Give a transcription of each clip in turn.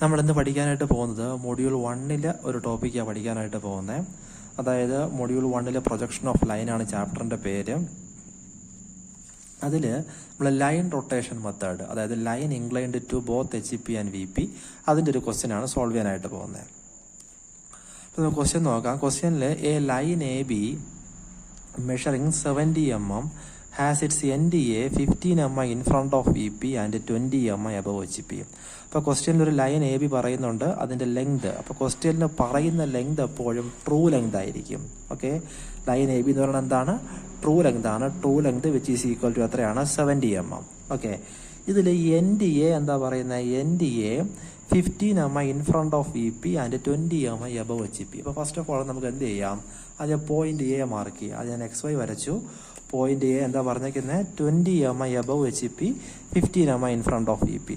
നമ്മളിന്ന് പഠിക്കാനായിട്ട് പോകുന്നത് മൊഡ്യൂൾ 1 ഒരു ടോപ്പിക്കാണ് പഠിക്കാനായിട്ട് പോകുന്നത്. അതായത് മൊഡ്യൂൾ 1 പ്രൊജക്ഷൻ ഓഫ് ലൈനാണ് ചാപ്റ്ററിൻ്റെ പേര്. അതിൽ നമ്മൾ ലൈൻ റൊട്ടേഷൻ മെത്തേഡ്, അതായത് line inclined to both HEP and VP, അതിൻ്റെ ഒരു ക്വസ്റ്റ്യനാണ് സോൾവ് ചെയ്യാനായിട്ട് പോകുന്നത്. അപ്പോൾ നമുക്ക് ക്വസ്റ്റ്യൻ നോക്കാം. ക്വസ്റ്റ്യനിൽ A line AB measuring 70 mm has its NDA 15 mm in front of VP and 20 mm above HEP. അപ്പോൾ ക്വസ്റ്റ്യനിൽ ഒരു ലൈൻ AB പറയുന്നുണ്ട്, അതിൻ്റെ ലെങ്ത്. അപ്പോൾ ക്വസ്റ്റ്യനിൽ പറയുന്ന ലെങ്ത് എപ്പോഴും ട്രൂ ലെങ്ത് ആയിരിക്കും. ഓക്കെ, ലൈൻ AB എന്ന് പറയുന്നത് എന്താണ്? ട്രൂ ലെങ്ത് ആണ്. True length which is equal to എത്രയാണ്? 70 mm. ഓക്കെ, ഇതിൽ NDA എന്താ പറയുന്നത്? NDA 15 mm in front of VP and 20 mm above HEP. അപ്പോൾ ഫസ്റ്റ് ഓഫ് ഓൾ നമുക്ക് എന്ത് ചെയ്യാം? അത് പോയിന്റ് A മാർക്ക് ചെയ്യുക. അത് ഞാൻ XY വരച്ചു. പോയിന്റ് A എന്താ പറഞ്ഞേക്കുന്നത്? 20 mm above HEP, 15 mm in front of VP.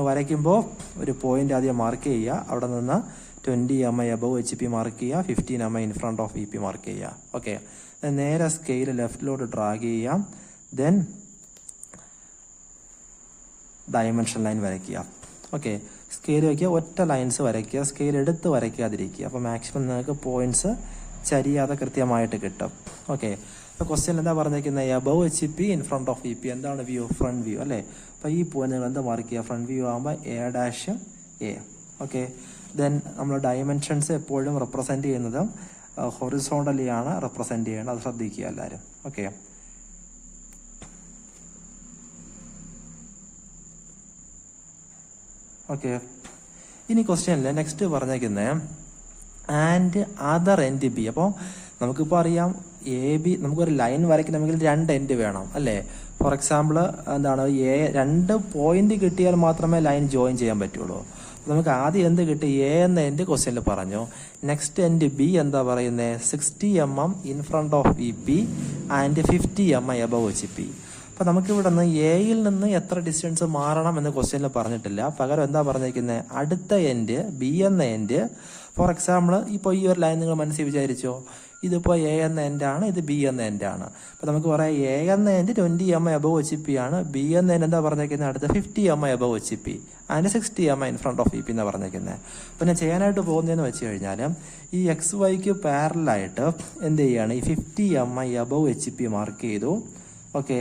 വരയ്ക്കുമ്പോൾ ഒരു പോയിന്റ് ആദ്യം മാർക്ക് ചെയ്യുക. അവിടെ നിന്ന് 20 mm above HEP മാർക്ക് ചെയ്യുക, 15 mm in front of VP mark ചെയ്യുക. ഓക്കെ, നേരെ സ്കെയിൽ ലെഫ്റ്റിലോട്ട് ഡ്രാഗ് ചെയ്യാം. ദെൻ ഡയമെൻഷൻ ലൈൻ വരയ്ക്കുക. ഓക്കെ, സ്കെയിൽ വയ്ക്കുക, ഒറ്റ ലൈൻസ് വരയ്ക്കുക, സ്കെയിൽ എടുത്ത് വരയ്ക്കാതിരിക്കുക. അപ്പോൾ മാക്സിമം നിങ്ങൾക്ക് പോയിന്റ്സ് ചരിയാതെ കൃത്യമായിട്ട് കിട്ടും. ഓക്കെ, അപ്പോൾ ക്വസ്റ്റ്യൻ എന്താ പറഞ്ഞിരിക്കുന്നത്? Above HEP in front of VP. എന്താണ് വ്യൂ? ഫ്രണ്ട് വ്യൂ അല്ലേ? അപ്പോൾ ഈ പോയിന്റ് നിങ്ങൾ എന്താ മാർക്ക് ചെയ്യുക? ഫ്രണ്ട് വ്യൂ ആകുമ്പോൾ A'. ഓക്കെ, ദെൻ നമ്മൾ ഡയമെൻഷൻസ് എപ്പോഴും റെപ്രസെൻറ്റ് ചെയ്യുന്നത് ഹൊറിസോണ്ടലി ആണ് റെപ്രസെൻറ്റ് ചെയ്യേണ്ടത്. അത് ശ്രദ്ധിക്കുക എല്ലാവരും. ഓക്കെ, ഓക്കെ, ഇനി ക്വസ്റ്റ്യനിൽ നെക്സ്റ്റ് പറഞ്ഞേക്കുന്നത് ആൻഡ് അതർ എൻഡ് B. അപ്പോൾ നമുക്കിപ്പോൾ അറിയാം AB, നമുക്കൊരു ലൈൻ വരയ്ക്കണമെങ്കിൽ 2 എൻഡ് വേണം അല്ലേ? ഫോർ എക്സാമ്പിൾ എന്താണ്? രണ്ട് പോയിന്റ് കിട്ടിയാൽ മാത്രമേ ലൈൻ ജോയിൻ ചെയ്യാൻ പറ്റുള്ളൂ. നമുക്ക് ആദ്യം എന്ത് കിട്ടി? A എന്ന എൻഡ് ക്വസ്റ്റ്യനിൽ പറഞ്ഞു. നെക്സ്റ്റ് എൻഡ് B എന്താ പറയുന്നത്? 60 mm in front of VP and 50 mm above HEP. അപ്പോൾ നമുക്കിവിടെ നിന്ന് Aയിൽ നിന്ന് എത്ര ഡിസ്റ്റൻസ് മാറണം എന്ന് ക്വസ്റ്റ്യനിൽ പറഞ്ഞിട്ടില്ല. പകരം എന്താ പറഞ്ഞിരിക്കുന്നത്? അടുത്ത എൻഡ് B എന്ന എൻഡ്, ഫോർ എക്സാമ്പിൾ ഇപ്പോൾ ഈ ഒരു ലൈൻ നിങ്ങൾ മനസ്സിൽ വിചാരിച്ചോ, ഇതിപ്പോൾ A എന്ന എൻഡാണ്, ഇത് B എന്ന എൻഡാണ്. അപ്പോൾ നമുക്ക് പറയാം A എന്ന എൻഡ് 20 mm above HEP ആണ്, B എന്ന എൻഡ് എന്താ പറഞ്ഞിരിക്കുന്നത്? അടുത്ത 50 mm above HEP and 60 mm in front of VP എന്നാണ് പറഞ്ഞിരിക്കുന്നത്. അപ്പോൾ ഞാൻ ചെയ്യാനായിട്ട് പോകുന്നതെന്ന് വെച്ച് കഴിഞ്ഞാൽ ഈ XYക്ക് പാരലായിട്ട് എന്ത് ചെയ്യുകയാണ്? ഈ 50 mm above HEP മാർക്ക് ചെയ്തു. Okay,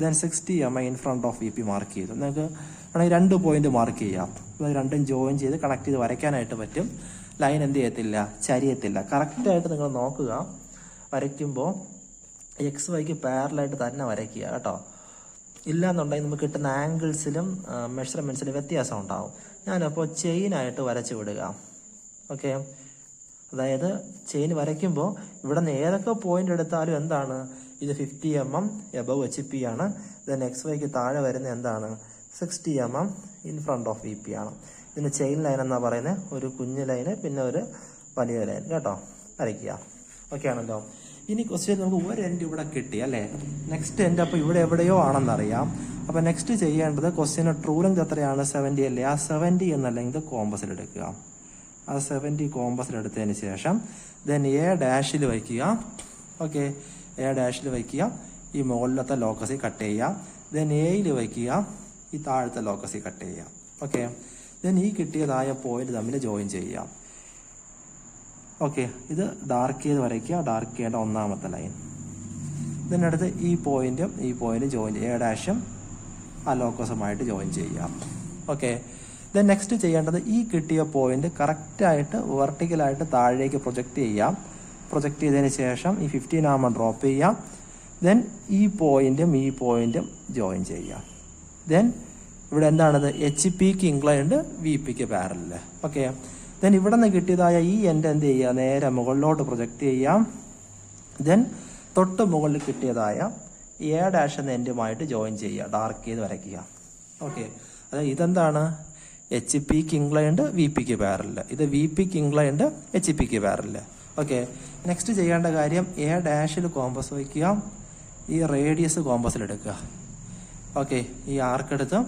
then 60 mm in front of VP mark ചെയ്തു. നിങ്ങൾക്ക് വേണമെങ്കിൽ 2 പോയിന്റ് മാർക്ക് ചെയ്യാം. അത് രണ്ടും ജോയിൻ ചെയ്ത് കണക്ട് ചെയ്ത് വരയ്ക്കാനായിട്ട് പറ്റും. ലൈൻ എന്ത് ചെയ്യത്തില്ല? ചരിയത്തില്ല. കറക്റ്റായിട്ട് നിങ്ങൾ നോക്കുക, വരയ്ക്കുമ്പോൾ XYക്ക് പാരലായിട്ട് തന്നെ വരയ്ക്കുക കേട്ടോ. ഇല്ലാന്നുണ്ടെങ്കിൽ നമുക്ക് കിട്ടുന്ന ആംഗിൾസിലും മെഷർമെൻറ്റ്സിലും വ്യത്യാസം ഉണ്ടാവും. ഞാനപ്പോൾ ചെയിനായിട്ട് വരച്ച് വിടുക. ഓക്കെ, അതായത് ചെയിൻ വരയ്ക്കുമ്പോൾ ഇവിടെ നിന്ന് ഏതൊക്കെ പോയിന്റ് എടുത്താലും എന്താണ്? ഇത് 50 mm above HEP ആണ്. ദെൻ XYക്ക് താഴെ വരുന്ന എന്താണ്? 60 mm in front of VP ആണ്. ഇതിന് ചെയിൻ ലൈൻ എന്നാ പറയുന്നത്. ഒരു കുഞ്ഞു ലൈന് പിന്നെ ഒരു വലിയ ലൈൻ കേട്ടോ വരയ്ക്കുക. ഓക്കെ ആണല്ലോ. ഇനി ക്വസ്റ്റ്യൻ നമുക്ക് ഒരു എൻഡ് ഇവിടെ കിട്ടി അല്ലേ? നെക്സ്റ്റ് എൻഡ് അപ്പോൾ ഇവിടെ എവിടെയോ ആണെന്നറിയാം. അപ്പോൾ നെക്സ്റ്റ് ചെയ്യേണ്ടത് ക്വസ്റ്റ്യന് ട്രൂ ലെങ്ത് എത്രയാണ്? 70 അല്ലേ? ആ 70 എന്ന ലെങ്ത് കോമ്പസിൽ എടുക്കുക. ആ 70 കോമ്പസിൽ എടുത്തതിന് ശേഷം ദെൻ A' വയ്ക്കുക. ഓക്കെ, A' വയ്ക്കുക. ഈ മുകളിലത്തെ ലോക്കസിൽ കട്ട് ചെയ്യുക. ദെൻ Aയിൽ വയ്ക്കുക. ഈ താഴത്തെ ലോക്കസിൽ കട്ട് ചെയ്യുക. ഓക്കെ, ദെൻ ഈ കിട്ടിയതായ പോയിന്റ് തമ്മിൽ ജോയിൻ ചെയ്യുക. ഓക്കെ, ഇത് ഡാർക്ക് ചെയ്ത് വരയ്ക്കുക. ഡാർക്ക് ചെയ്യേണ്ട ഒന്നാമത്തെ ലൈൻ. ഇതിനടുത്ത് ഈ പോയിന്റ് ജോയിൻ ചെയ്യുക. A' ആ ലോക്കസുമായിട്ട് ജോയിൻ ചെയ്യുക. ഓക്കെ, ദെൻ നെക്സ്റ്റ് ചെയ്യേണ്ടത് ഈ കിട്ടിയ പോയിന്റ് കറക്റ്റായിട്ട് വെർട്ടിക്കലായിട്ട് താഴേക്ക് പ്രൊജക്റ്റ് ചെയ്യാം. പ്രൊജക്റ്റ് ചെയ്തതിന് ശേഷം ഈ 15 mm ഡ്രോപ്പ് ചെയ്യാം. ദെൻ ഈ പോയിന്റും ജോയിൻ ചെയ്യാം. ദെൻ ഇവിടെ എന്താണത്? HEPക്ക് ഇൻക്ലൈൻഡ് VPക്ക് പാരലൽ. ഓക്കെ, ദെൻ ഇവിടെ നിന്ന് കിട്ടിയതായ ഈ എൻഡ് എന്ത് ചെയ്യുക? നേരെ മുകളിലോട്ട് പ്രൊജക്റ്റ് ചെയ്യാം. ദെൻ തൊട്ട് മുകളിൽ കിട്ടിയതായ A' എന്ന എൻഡുമായിട്ട് ജോയിൻ ചെയ്യുക. ഡാർക്ക് ചെയ്ത് വരയ്ക്കുക. ഓക്കെ, അതായത് ഇതെന്താണ്? HEPക്ക് ഇൻക്ലൈൻഡ് VPക്ക് പാരലൽ, ഇത് VPക്ക് ഇൻക്ലൈൻഡ് HEPക്ക് പാരലൽ. ഓക്കെ, നെക്സ്റ്റ് ചെയ്യേണ്ട കാര്യം A' കോമ്പസ് വയ്ക്കുക. ഈ റേഡിയസ് കോമ്പസിൽ എടുക്കുക. ഓക്കെ, ഈ ആർക്ക് എടുത്ത്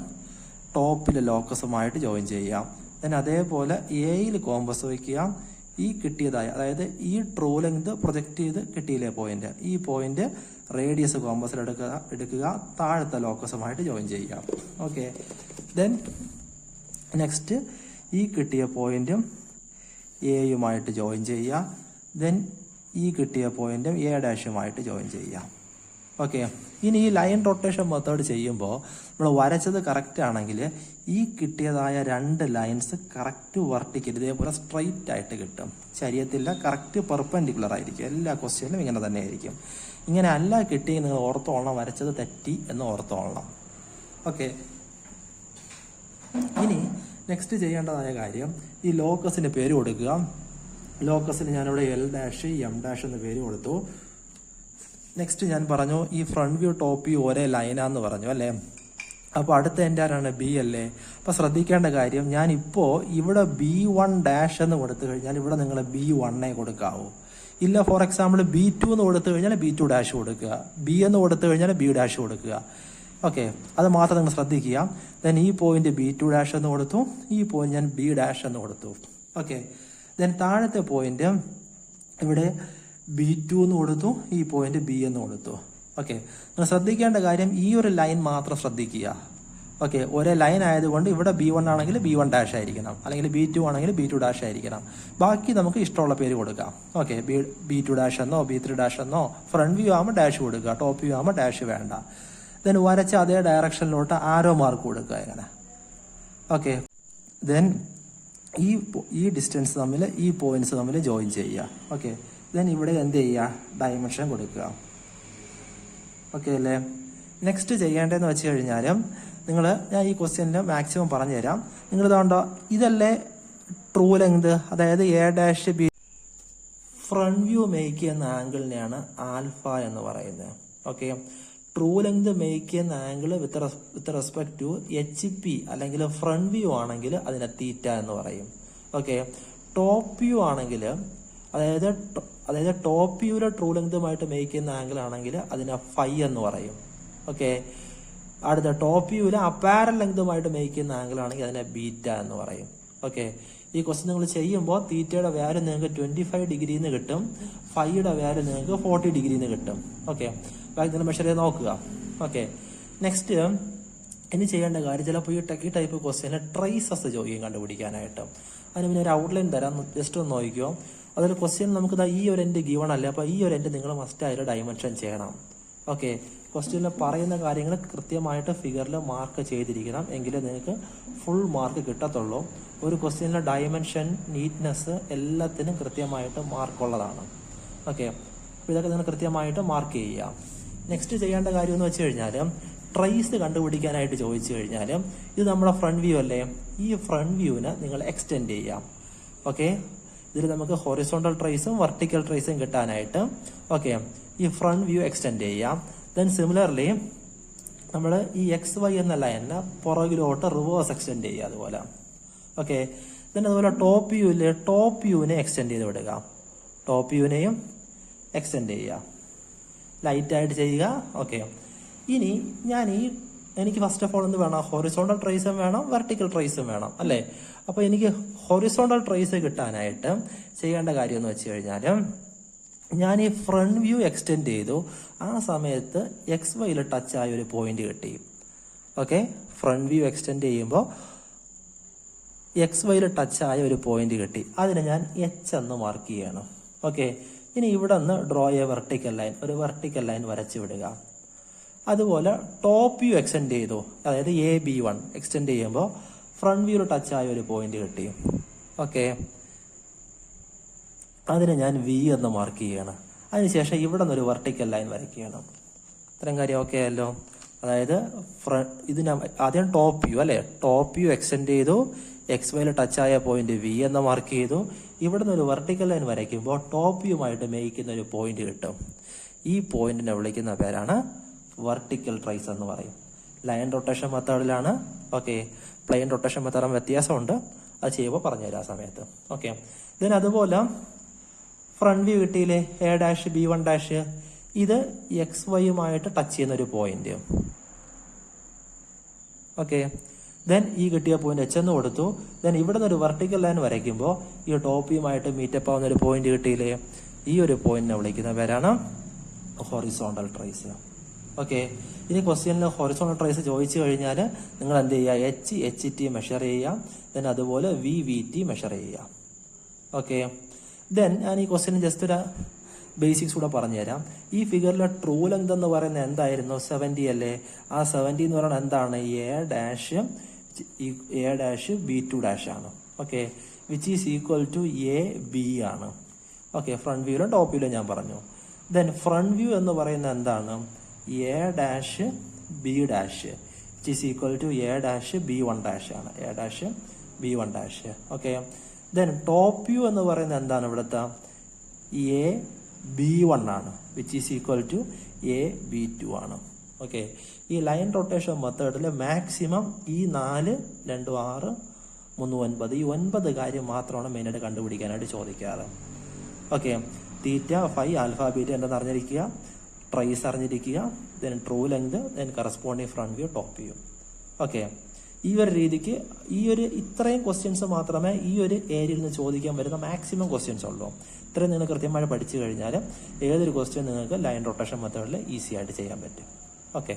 ടോപ്പിൽ ലോക്കസുമായിട്ട് ജോയിൻ ചെയ്യാം. ദെൻ അതേപോലെ Aയിൽ കോമ്പസ് വയ്ക്കുക. ഈ കിട്ടിയതായ, അതായത് ഈ ട്രൂ ലെങ്ത് പ്രൊജക്റ്റ് ചെയ്ത് കിട്ടിയില്ലേ പോയിന്റ്, ഈ പോയിന്റ് റേഡിയസ് കോമ്പസിൽ എടുക്കുക. താഴത്തെ ലോക്കസുമായിട്ട് ജോയിൻ ചെയ്യുക. ഓക്കെ, ദെൻ നെക്സ്റ്റ് ഈ കിട്ടിയ പോയിന്റും എയുമായിട്ട് ജോയിൻ ചെയ്യുക. ദെൻ ഈ കിട്ടിയ പോയിന്റും എ ഡാഷുമായിട്ട് ജോയിൻ ചെയ്യാം. ഓക്കെ, ഇനി ഈ ലൈൻ റൊട്ടേഷൻ മെത്തേഡ് ചെയ്യുമ്പോൾ നമ്മൾ വരച്ചത് കറക്റ്റ് ആണെങ്കിൽ ഈ കിട്ടിയതായ 2 ലൈൻസ് കറക്റ്റ് വെർട്ടിക്കൽ ഇതേപോലെ സ്ട്രൈറ്റ് ആയിട്ട് കിട്ടും. ചരിയത്തില്ല, കറക്റ്റ് പെർപെൻഡിക്കുലർ ആയിരിക്കും. എല്ലാ ക്വസ്റ്റ്യനിലും ഇങ്ങനെ തന്നെ ആയിരിക്കും. ഇങ്ങനെ അല്ല കിട്ടിയെങ്കിൽ നിങ്ങൾ ഓർത്തോളണം, വരച്ചത് തെറ്റി എന്ന് ഓർത്തോളണം. ഓക്കെ, ഇനി നെക്സ്റ്റ് ചെയ്യേണ്ടതായ കാര്യം ഈ ലോക്കസിന് പേര് കൊടുക്കുക. ലോക്കസിന് ഞാനിവിടെ എൽ ഡാഷ് എം ഡാഷ് എന്ന് പേര് കൊടുത്തു. നെക്സ്റ്റ് ഞാൻ പറഞ്ഞു ഈ ഫ്രണ്ട് വ്യൂ ടോപ്പ് വ്യൂ ഒരേ ലൈനാന്ന് പറഞ്ഞു അല്ലേ. അപ്പോൾ അടുത്ത എൻ്റെ ആരാണ്? ബി അല്ലേ. അപ്പോൾ ശ്രദ്ധിക്കേണ്ട കാര്യം, ഞാനിപ്പോൾ ഇവിടെ B1 ഡാഷ് എന്ന് കൊടുത്തു കഴിഞ്ഞാൽ ഇവിടെ നിങ്ങൾ B1 കൊടുക്കാവൂ. ഇല്ല, ഫോർ എക്സാമ്പിൾ B2 എന്ന് കൊടുത്തു കഴിഞ്ഞാൽ B2 ഡാഷ് കൊടുക്കുക, ബി എന്ന് കൊടുത്തു കഴിഞ്ഞാൽ B ഡാഷ് കൊടുക്കുക. ഓക്കെ, അത് മാത്രം നിങ്ങൾ ശ്രദ്ധിക്കുക. ദെൻ ഈ പോയിന്റ് B2 ഡാഷ് എന്ന് കൊടുത്തു, ഈ പോയിന്റ് ഞാൻ B ഡാഷ് എന്ന് കൊടുത്തു. ഓക്കെ, ദെൻ താഴത്തെ പോയിന്റ് ഇവിടെ B2 എന്ന് കൊടുത്തു, ഈ പോയിന്റ് B എന്ന് കൊടുത്തു. ഓക്കെ, നിങ്ങൾ ശ്രദ്ധിക്കേണ്ട കാര്യം ഈ ഒരു ലൈൻ മാത്രം ശ്രദ്ധിക്കുക. ഓക്കെ, ഒരേ ലൈൻ ആയതുകൊണ്ട് ഇവിടെ B1 ആണെങ്കിൽ B1 ഡാഷ് ആയിരിക്കണം, അല്ലെങ്കിൽ B2 ആണെങ്കിൽ B2 ഡാഷ് ആയിരിക്കണം. ബാക്കി നമുക്ക് ഇഷ്ടമുള്ള പേര് കൊടുക്കാം. ഓക്കെ, B2 ഡാഷ് എന്നോ B3 ഡാഷ് എന്നോ. ഫ്രണ്ട് വ്യൂ ആകുമ്പോൾ ഡാഷ് കൊടുക്കുക, ടോപ്പ് വ്യൂ ആകുമ്പോൾ ഡാഷ് വേണ്ട. ദെൻ വരച്ച അതേ ഡയറക്ഷനിലോട്ട് ആരോ മാർക്ക് കൊടുക്കുക ഇങ്ങനെ. ഓക്കെ, ദെൻ ഈ ഡിസ്റ്റൻസ് തമ്മിൽ ഈ പോയിന്റ്സ് തമ്മിൽ ജോയിൻ ചെയ്യുക. ഓക്കെ, ദെൻ ഇവിടെ എന്ത് ചെയ്യുക? ഡയമെൻഷൻ കൊടുക്കുക. ഓക്കെ അല്ലേ. നെക്സ്റ്റ് ചെയ്യേണ്ടതെന്ന് വെച്ച് കഴിഞ്ഞാൽ ഞാൻ ഈ ക്വസ്റ്റ്യനിൽ മാക്സിമം പറഞ്ഞു തരാം. നിങ്ങൾ ഇതുകൊണ്ടോ ഇതല്ലേ ട്രൂ ലെങ്ത്, അതായത് A dash B. Front view make ചെയ്യുന്ന ആംഗിളിനെയാണ് ആൽഫ എന്ന് പറയുന്നത്. ഓക്കെ, ട്രൂ ലെങ്ത് മേക്ക് ചെയ്യുന്ന angle with respect to HP അല്ലെങ്കിൽ ഫ്രണ്ട് വ്യൂ ആണെങ്കിൽ അതിനെ തീറ്റ എന്ന് പറയും. ഓക്കെ, ടോപ്പ് വ്യൂ ആണെങ്കിൽ അതായത് ടോപ്പ് വ്യൂവിലെ ട്രൂ ലെങ്തുമായിട്ട് മേക്ക് ചെയ്യുന്ന ആംഗിൾ ആണെങ്കിൽ അതിനെ ഫൈ എന്ന് പറയും. ഓക്കെ, അടുത്ത ടോപ്പ് വ്യൂവിലെ അപ്പാരൽ ലെങ്തുമായിട്ട് മേക്ക് ചെയ്യുന്ന ആംഗിൾ ആണെങ്കിൽ അതിനെ ബീറ്റ എന്ന് പറയും. ഓക്കെ, ഈ ക്വസ്റ്റ്യൻ നിങ്ങൾ ചെയ്യുമ്പോൾ തീറ്റയുടെ വാല്യൂ നിങ്ങൾക്ക് 25 ഡിഗ്രിന്ന് കിട്ടും, ഫൈയുടെ വാല്യൂ നിങ്ങൾക്ക് 40 ഡിഗ്രിന്ന് കിട്ടും. ഓക്കെ, ബാക്കി നിങ്ങൾ മെഷർ ചെയ്ത് നോക്കുക. ഓക്കെ, നെക്സ്റ്റ് ഇനി ചെയ്യേണ്ട കാര്യം, ചിലപ്പോൾ ഈ ടൈപ്പ് ക്വസ്റ്റ്യന് ട്രേസസ് ചോദിക്കും കണ്ടുപിടിക്കാനായിട്ട്. അതിന് പിന്നെ ഒരു ഔട്ട്ലൈൻ തരാം, ജസ്റ്റ് ഒന്ന് നോക്കിക്കോ. അതൊരു ക്വസ്റ്റ്യൻ നമുക്ക് ഈ ഒരു എൻഡ് ഗിവൺ അല്ലേ, അപ്പോൾ ഈ ഒരു എൻഡ് നിങ്ങൾ മസ്റ്റ് ആയിട്ട് ഡയമെൻഷൻ ചെയ്യണം. ഓക്കെ, ക്വസ്റ്റ്യനിൽ പറയുന്ന കാര്യങ്ങൾ കൃത്യമായിട്ട് ഫിഗറിൽ മാർക്ക് ചെയ്തിരിക്കണം, എങ്കിലേ നിങ്ങൾക്ക് ഫുൾ മാർക്ക് കിട്ടത്തുള്ളൂ. ഒരു ക്വസ്റ്റ്യനിലെ ഡയമെൻഷൻ, നീറ്റ്നെസ് എല്ലാത്തിനും കൃത്യമായിട്ട് മാർക്കുള്ളതാണ്. ഓക്കെ, അപ്പോൾ ഇതൊക്കെ നിങ്ങൾ കൃത്യമായിട്ട് മാർക്ക് ചെയ്യുക. നെക്സ്റ്റ് ചെയ്യേണ്ട കാര്യം എന്ന് വെച്ച് കഴിഞ്ഞാൽ ട്രേസ് കണ്ടുപിടിക്കാനായിട്ട് ചോദിച്ചു കഴിഞ്ഞാൽ ഇത് നമ്മുടെ ഫ്രണ്ട് വ്യൂ അല്ലേ, ഈ ഫ്രണ്ട് വ്യൂവിനെ നിങ്ങൾ എക്സ്റ്റെൻഡ് ചെയ്യാം. ഓക്കെ, ഇതിൽ നമുക്ക് ഹൊറിസോണ്ടൽ ട്രേസും വെർട്ടിക്കൽ ട്രേസും കിട്ടാനായിട്ട് ഓക്കെ ഈ ഫ്രണ്ട് വ്യൂ എക്സ്റ്റെൻഡ് ചെയ്യാം. ദെൻ സിമിലർലി നമ്മൾ ഈ XY എന്ന ലൈനിനെ പുറകിലോട്ട് റിവേഴ്സ് എക്സ്റ്റെൻഡ് ചെയ്യുക അതുപോലെ. ഓക്കെ, ദെൻ അതുപോലെ ടോപ്പ് വ്യൂവിലെ ടോപ്പ് വ്യൂവിനെ എക്സ്റ്റെൻഡ് ചെയ്ത് വിടുക, ടോപ്പ് വ്യൂവിനെയും എക്സ്റ്റെൻഡ് ചെയ്യുക, ലൈറ്റായിട്ട് ചെയ്യുക. ഓക്കെ, ഇനി എനിക്ക് ഫസ്റ്റ് ഓഫ് ഓൾ എന്ത് വേണം? ഹൊറിസോണ്ടൽ ട്രേസും വേണം, വെർട്ടിക്കൽ ട്രേസും വേണം അല്ലേ. അപ്പോൾ എനിക്ക് ഹൊറിസോണ്ടൽ ട്രേസ് കിട്ടാനായിട്ട് ചെയ്യേണ്ട കാര്യം എന്ന് വെച്ച് കഴിഞ്ഞാൽ ഞാൻ ഈ ഫ്രണ്ട് വ്യൂ എക്സ്റ്റെൻഡ് ചെയ്തു, ആ സമയത്ത് XYയിൽ ടച്ച് ആയ ഒരു പോയിന്റ് കിട്ടി. ഓക്കെ, ഫ്രണ്ട് വ്യൂ എക്സ്റ്റെൻഡ് ചെയ്യുമ്പോൾ XYയിൽ ടച്ച് ആയ ഒരു പോയിന്റ് കിട്ടി, അതിനെ ഞാൻ H എന്ന് മാർക്ക് ചെയ്യണം. ഓക്കെ, ഇനി ഇവിടെ നിന്ന് ഡ്രോ എ വെർട്ടിക്കൽ ലൈൻ, ഒരു വെർട്ടിക്കൽ ലൈൻ വരച്ച് വിടുക. അതുപോലെ ടോപ്പ് വ്യൂ എക്സ്റ്റെൻഡ് ചെയ്തു, അതായത് AB1 എക്സ്റ്റെൻഡ് ചെയ്യുമ്പോൾ ഫ്രണ്ട് വ്യൂവിൽ ടച്ച് ആയ ഒരു പോയിന്റ് കിട്ടി. ഓക്കെ, അതിനെ ഞാൻ V എന്ന് മാർക്ക് ചെയ്യണം. അതിനുശേഷം ഇവിടെ നിന്നൊരു വെർട്ടിക്കൽ ലൈൻ വരയ്ക്കണം. ഇത്രയും കാര്യം ഓക്കെ അല്ലോ. അതായത് ഇതിന് ആദ്യം ടോപ്പ് വ്യൂ അല്ലേ, ടോപ്പ് വ്യൂ എക്സ്റ്റെൻഡ് ചെയ്തു, XYയിൽ ടച്ച് ആയ പോയിന്റ് V എന്ന് മാർക്ക് ചെയ്തു. ഇവിടെ നിന്ന് ഒരു വെർട്ടിക്കൽ ലൈൻ വരയ്ക്കുമ്പോൾ ടോപ്പ് വ്യൂമായിട്ട് മേയ്ക്കുന്ന ഒരു പോയിന്റ് കിട്ടും. ഈ പോയിന്റിനെ വിളിക്കുന്ന പേരാണ് വെർട്ടിക്കൽ ട്രേസ് എന്ന് പറയും. ലൈൻ റൊട്ടേഷൻ മെത്തേഡിലാണ്. ഓക്കെ, പ്ലെയിൻ റൊട്ടേഷൻ മെത്തേഡും വ്യത്യാസമുണ്ട്, അത് ചെയ്യുമ്പോൾ പറഞ്ഞുതരാം ആ സമയത്ത്. ഓക്കെ, ദെൻ അതുപോലെ ഫ്രണ്ട് വ്യൂ കിട്ടിയില്ലേ, A ഡാഷ് B1 ഡാഷ്, ഇത് XYയുമായിട്ട് ടച്ച് ചെയ്യുന്ന ഒരു പോയിന്റ്. ഓക്കെ, ദെൻ ഈ കിട്ടിയ പോയിന്റ് H എന്ന് കൊടുത്തു. ദെൻ ഇവിടെ നിന്ന് ഒരു വെർട്ടിക്കൽ ലൈൻ വരയ്ക്കുമ്പോൾ ഈ ടോപ്പിയുമായിട്ട് മീറ്റപ്പ് ആവുന്ന ഒരു പോയിന്റ് കിട്ടിയില്ലേ, ഈ ഒരു പോയിന്റിനെ വിളിക്കുന്ന പേരാണ് ഹൊറിസോണ്ടൽ ട്രേസ്. ഓക്കെ, ഇനി ക്വസ്റ്റ്യനിൽ ഹൊറിസോണ്ടൽ ട്രേസ് ചോദിച്ചു കഴിഞ്ഞാൽ നിങ്ങൾ എന്ത് ചെയ്യുക, എച്ച് ടി മെഷർ ചെയ്യാം, ദെൻ അതുപോലെ വി ടി മെഷർ ചെയ്യാം. ഓക്കെ, ദെൻ ഞാൻ ഈ ക്വസ്റ്റ്യൻ ജസ്റ്റ് ഒരു ബേസിക്സ് കൂടെ പറഞ്ഞുതരാം. ഈ ഫിഗറിലെ ട്രൂ ലെങ്ത് എന്ന് പറയുന്നത് എന്തായിരുന്നു, 70 അല്ലേ. ആ 70 എന്ന് പറയുന്നത് എന്താണ്, A dash B two dash ആണ്. Okay, which is equal to A B ആണ്. ഓക്കെ, ഫ്രണ്ട് വ്യൂയിലും ടോപ്പ് വ്യൂയിലും ഞാൻ പറഞ്ഞു. ദെൻ ഫ്രണ്ട് വ്യൂ എന്ന് പറയുന്നത് എന്താണ്, A dash B dash which is equal to A dash B one dash ആണ്. A dash B one dash. Okay, then top view എന്ന് പറയുന്നത് എന്താണ്, ഇവിടുത്തെ എ ബി വൺ ആണ്, which is equal to A B two ആണ്. Okay, ഈ line rotation മെത്തേഡിൽ maximum ഈ 4, 2, 6, 3, 9 ഈ 9 കാര്യം മാത്രമാണ് മെയിനായിട്ട് കണ്ടുപിടിക്കാനായിട്ട് ചോദിക്കാറ്. Okay, theta, phi, alpha, beta എന്തെന്ന് അറിഞ്ഞിരിക്കുക, ട്രേസ് അറിഞ്ഞിരിക്കുക, then true length, then corresponding front view, top view. Okay, ഈ ഒരു രീതിക്ക് ഇത്രയും ക്വസ്റ്റ്യൻസ് മാത്രമേ ഈ ഒരു ഏരിയയിൽ നിന്ന് ചോദിക്കാൻ വരുന്ന മാക്സിമം ക്വസ്റ്റ്യൻസ് ഉള്ളൂ. ഇത്രയും നിങ്ങൾ കൃത്യമായി പഠിച്ചു കഴിഞ്ഞാൽ ഏതൊരു ക്വസ്റ്റ്യൻ നിങ്ങൾക്ക് ലൈൻ റൊട്ടേഷൻ മെത്തേഡിൽ ഈസി ആയിട്ട് ചെയ്യാൻ പറ്റും. ഓക്കെ.